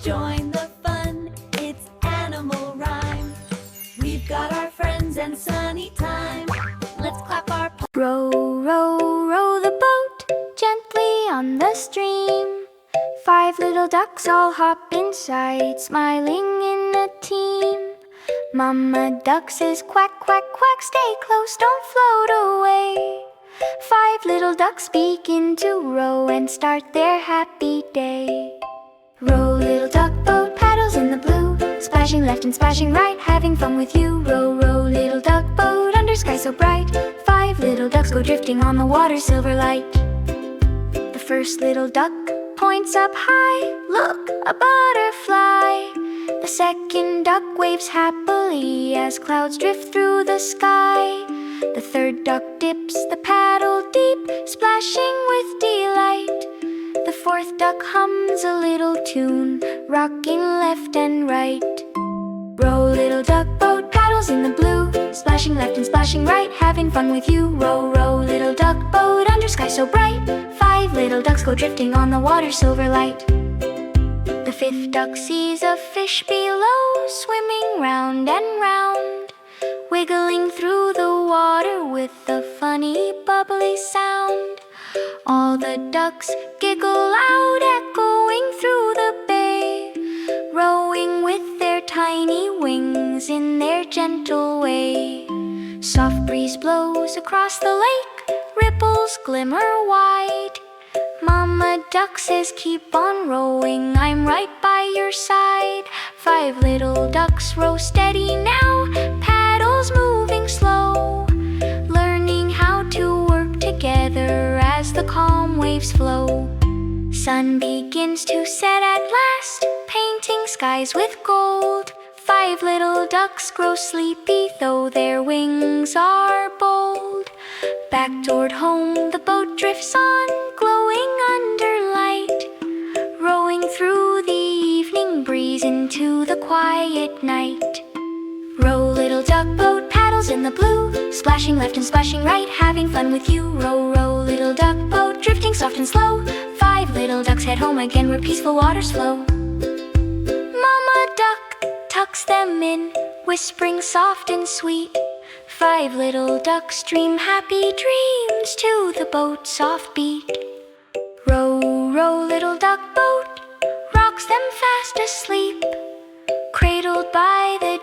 Join the fun, it's animal rhyme. We've got our friends and sunny time. Let's clap our paws. Row, row, row the boat gently on the stream. 5 little ducks all hop inside, smiling in a team. Mama duck says quack, quack, quack, stay close, don't float away. 5 little ducks begin to row and start their happy day. Row, little duck boat, paddles in the blue, splashing left and splashing right, having fun with you. Row, row, little duck boat, under sky so bright. 5 little ducks go drifting on the water's silver light. The first little duck points up high, look, a butterfly. The second duck waves happily as clouds drift through the sky. The third duck dips the paddle deep, splashing with delight. The fourth duck hums a little tune, rocking left and right. Row, little duck boat, paddles in the blue, splashing left and splashing right, having fun with you. Row, row, little duck boat, under sky so bright. 5 little ducks go drifting on the water's silver light. The fifth duck sees a fish below, swimming round and round, wiggling through the water with a funny bubbly sound. All the ducks giggle loud, echoing through the bay, rowing with their tiny wings in their gentle way. Soft breeze blows across the lake, ripples glimmer wide. Mama duck says keep on rowing, I'm right by your side. 5 little ducks row steady now, paddles moving slow, learning how to work together as the calm waves flow. Sun begins to set at last, painting skies with gold. 5 little ducks grow sleepy though their wings are bold. Back toward home the boat drifts on, glowing under light, rowing through the evening breeze into the quiet night. Row, little duck boat, paddles in the blue, splashing left and splashing right, having fun with you. Row, row, little duck boat, drifting soft and slow. 5 little ducks head home again where peaceful waters flow. Mama duck tucks them in, whispering soft and sweet. 5 little ducks dream happy dreams to the boat's soft beat. Row, row, little duck boat, rocks them fast asleep, cradled by the